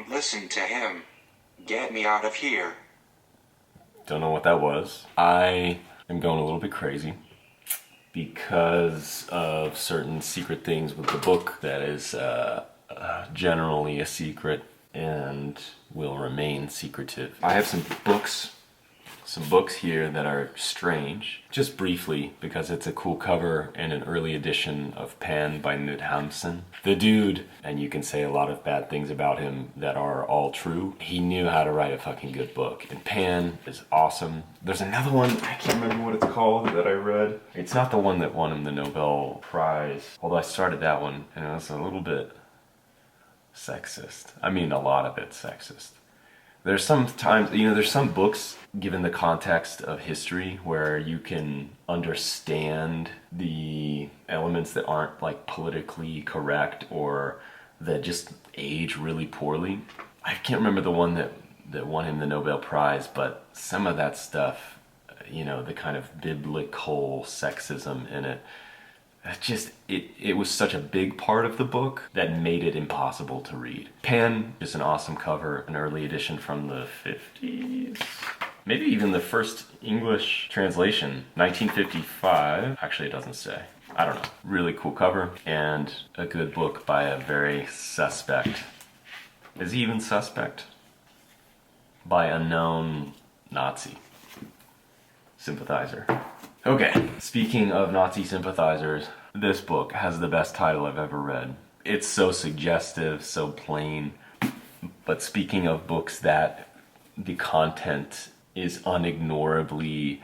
Don't listen to him. Get me out of here. Don't know what that was. I am going a little bit crazy because of certain secret things with the book that is generally a secret and will remain secretive. I have some books here that are strange, just briefly, because it's a cool cover and an early edition of Pan by Knut Hamsun. The dude, and you can say a lot of bad things about him that are all true, he knew how to write a fucking good book. And Pan is awesome. There's another one, I can't remember what it's called, that I read. It's not the one that won him the Nobel Prize, although I started that one and it was a little bit sexist. I mean, a lot of it's sexist. There's sometimes, there's some books, given the context of history, where you can understand the elements that aren't like politically correct or that just age really poorly. I can't remember the one that won him the Nobel Prize, but some of that stuff, the kind of biblical sexism in it, it was such a big part of the book that made it impossible to read. Pan is an awesome cover, an early edition from the 50s. Maybe even the first English translation, 1955. Actually, it doesn't say. I don't know. Really cool cover and a good book by a very suspect. Is he even suspect? By a known Nazi sympathizer. Okay, speaking of Nazi sympathizers, this book has the best title I've ever read. It's so suggestive, so plain. But speaking of books that the content is unignorably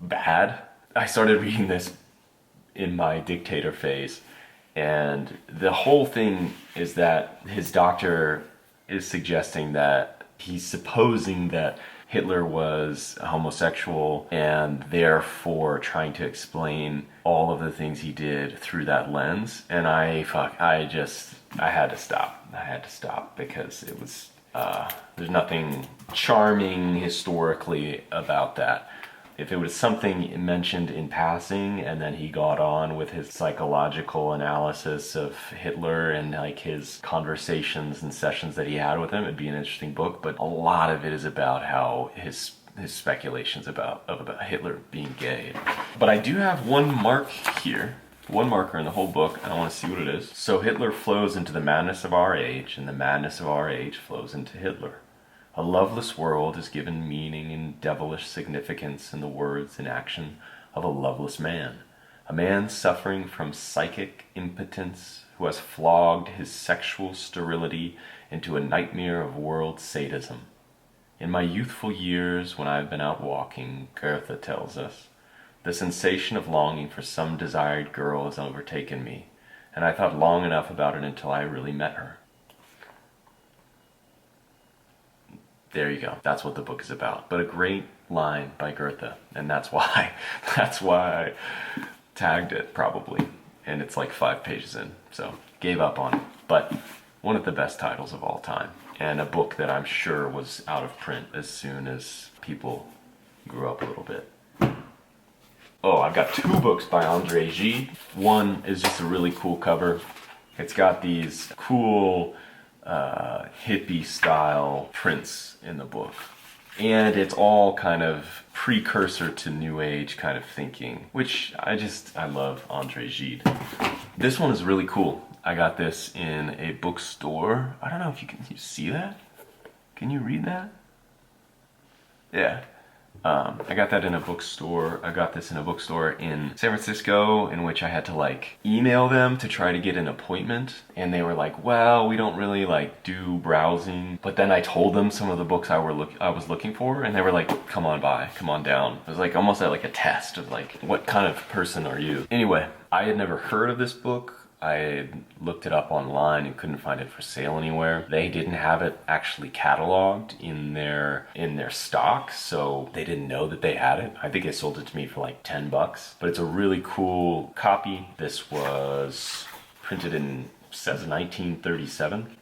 bad, I started reading this in my dictator phase, and the whole thing is that his doctor is suggesting that he's supposing that Hitler was homosexual and therefore trying to explain all of the things he did through that lens. And I had to stop. I had to stop because it was, there's nothing charming historically about that. If it was something mentioned in passing and then he got on with his psychological analysis of Hitler and like his conversations and sessions that he had with him, it'd be an interesting book. But a lot of it is about how his speculations about Hitler being gay. But I do have one marker in the whole book, and I want to see what it is. So Hitler flows into the madness of our age, and the madness of our age flows into Hitler. A loveless world is given meaning and devilish significance in the words and action of a loveless man. A man suffering from psychic impotence who has flogged his sexual sterility into a nightmare of world sadism. In my youthful years, when I have been out walking, Goethe tells us, the sensation of longing for some desired girl has overtaken me, and I thought long enough about it until I really met her. There you go. That's what the book is about. But a great line by Goethe, and that's why I tagged it probably. And it's like 5 pages in, so gave up on it. But one of the best titles of all time, and a book that I'm sure was out of print as soon as people grew up a little bit. Oh, I've got 2 books by André Gide. One is just a really cool cover. It's got these cool hippie style prints in the book, and it's all kind of precursor to new age kind of thinking, which I love André Gide. This one is really cool. I got this in a bookstore. I don't know if you see that. Can you read that? Yeah. I got that in a bookstore. I got this in a bookstore in San Francisco, in which I had to email them to try to get an appointment. And they were like, well, we don't really do browsing. But then I told them some of the books I was looking for, and they were like, come on by, come on down. It was almost like a test of what kind of person are you? Anyway, I had never heard of this book. I looked it up online and couldn't find it for sale anywhere. They didn't have it actually cataloged in their stock, so they didn't know that they had it. I think they sold it to me for $10, but it's a really cool copy. This was printed in, says 1937.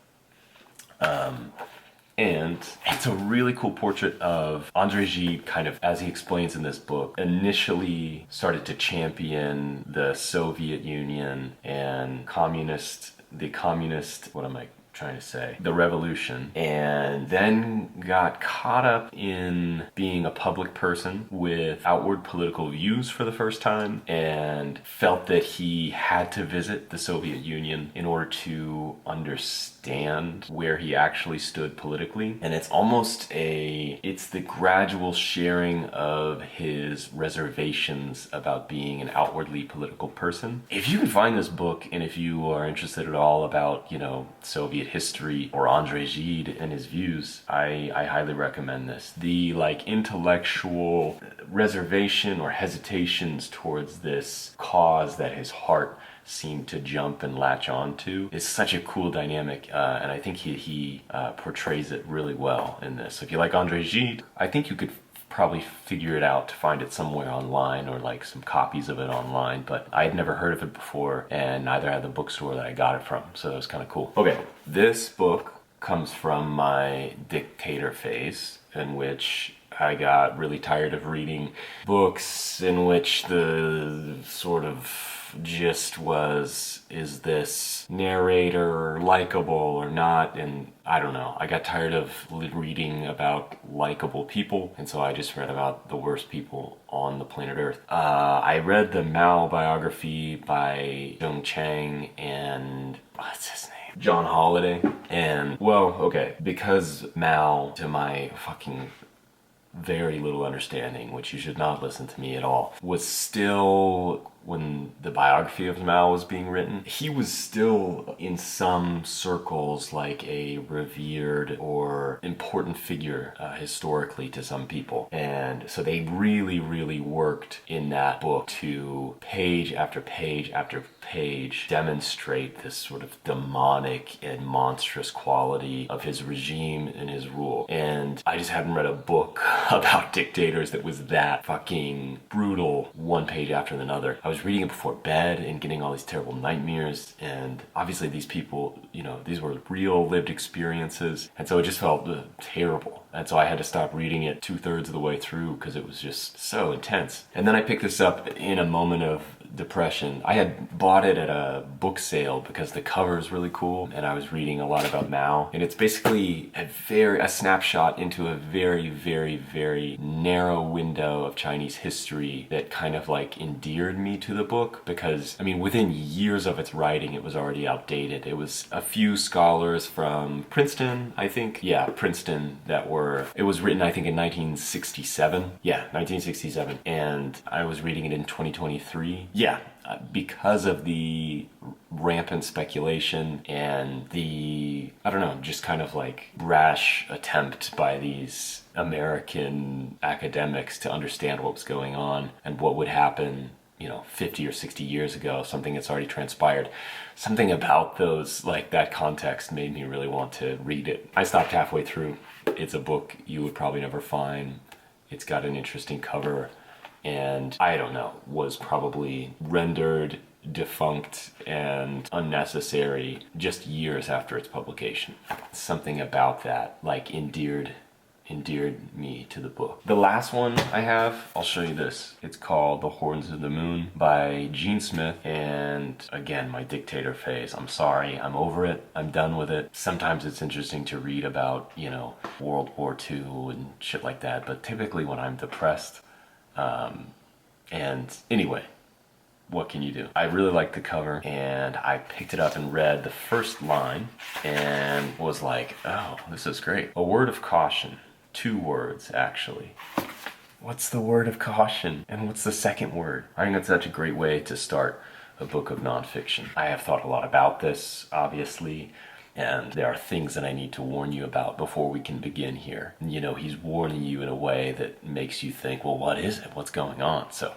And it's a really cool portrait of André Gide, kind of, as he explains in this book, initially started to champion the Soviet Union and the communist, what am I trying to say, the revolution, and then got caught up in being a public person with outward political views for the first time, and felt that he had to visit the Soviet Union in order to understand where he actually stood politically. And it's the gradual sharing of his reservations about being an outwardly political person. If you can find this book, and if you are interested at all about, Soviet history or André Gide and his views, I highly recommend this. The intellectual reservation or hesitations towards this cause that his heart seemed to jump and latch onto is such a cool dynamic, and I think he portrays it really well in this. So if you like André Gide, I think you could probably figure it out to find it somewhere online, or some copies of it online, but I had never heard of it before, and neither had the bookstore that I got it from, so it was kind of cool. Okay, this book comes from my dictator phase, in which I got really tired of reading books in which the sort of gist was, is this narrator likable or not? And I don't know, I got tired of reading about likable people, and so I just read about the worst people on the planet Earth. I read the Mao biography by Zheng Chang and what's his name? John Holiday. And, well, okay, because Mao, to my fucking very little understanding, which you should not listen to me at all, was still, when the biography of Mao was being written, he was still in some circles like a revered or important figure historically to some people. And so they really, really worked in that book to page after page after page demonstrate this sort of demonic and monstrous quality of his regime and his rule. And I just hadn't read a book about dictators that was that fucking brutal, one page after another. I was reading it before bed and getting all these terrible nightmares, and obviously these people, these were real lived experiences, and so it just felt terrible. And so I had to stop reading it 2/3 of the way through because it was just so intense. And then I picked this up in a moment of depression. I had bought it at a book sale because the cover is really cool, and I was reading a lot about Mao, and it's basically a snapshot into a very, very, very narrow window of Chinese history that kind of endeared me to the book, because within years of its writing it was already outdated. It was a few scholars from Princeton, I think, Princeton, it was written I think in 1967, 1967, and I was reading it in 2023. Because of the rampant speculation and the, just kind of brash attempt by these American academics to understand what was going on and what would happen, 50 or 60 years ago, something that's already transpired. Something about that context made me really want to read it. I stopped halfway through. It's a book you would probably never find. It's got an interesting cover, and I don't know, was probably rendered defunct and unnecessary just years after its publication. Something about that endeared me to the book. The last one I have, I'll show you this. It's called The Horns of the Moon by Gene Smith, and again, my dictator phase. I'm sorry, I'm over it, I'm done with it. Sometimes it's interesting to read about, World War II and shit like that, but typically when I'm depressed, and anyway, what can you do? I really liked the cover, and I picked it up and read the first line and was like, oh, this is great. A word of caution. 2 words, actually. What's the word of caution? And what's the second word? I think that's such a great way to start a book of nonfiction. I have thought a lot about this, obviously, and there are things that I need to warn you about before we can begin here. He's warning you in a way that makes you think, well, what is it? What's going on? So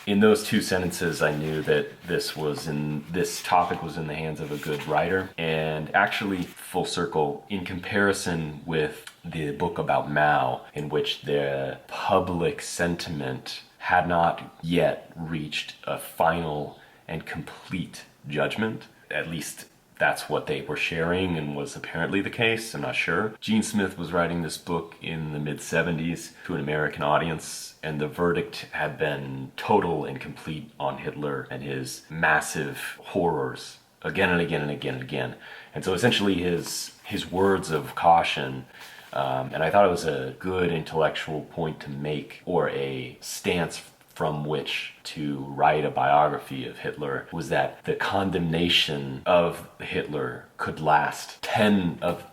in those 2 sentences, I knew that this topic was in the hands of a good writer. And actually, full circle, in comparison with the book about Mao, in which the public sentiment had not yet reached a final and complete judgment, at least that's what they were sharing and was apparently the case. I'm not sure. Gene Smith was writing this book in the mid-70s to an American audience, and the verdict had been total and complete on Hitler and his massive horrors again and again and again and again. And so essentially his words of caution, and I thought it was a good intellectual point to make, or a stance from which to write a biography of Hitler, was that the condemnation of Hitler could last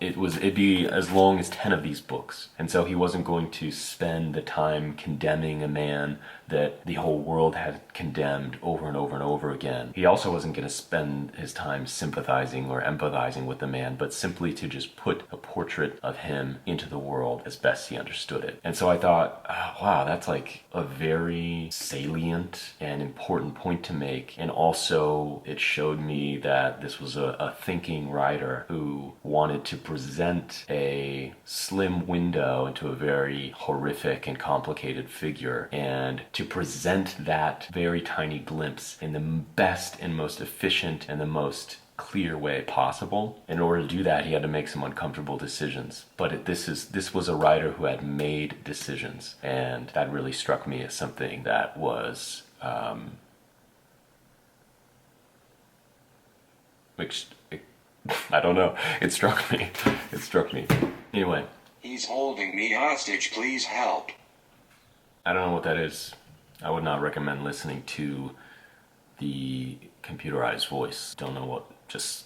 it'd be as long as 10 of these books. And so he wasn't going to spend the time condemning a man that the whole world had condemned over and over and over again. He also wasn't going to spend his time sympathizing or empathizing with the man, but simply to just put a portrait of him into the world as best he understood it. And so I thought, oh, wow, that's like a very salient and important point to make. And also it showed me that this was a thinking writer who wanted to present a slim window into a very horrific and complicated figure, and to present that very tiny glimpse in the best and most efficient and the most clear way possible. In order to do that, he had to make some uncomfortable decisions. But this was a writer who had made decisions, and that really struck me as something that was I don't know. It struck me. It struck me. Anyway. He's holding me hostage, please help. I don't know what that is. I would not recommend listening to the computerized voice. Don't know what, just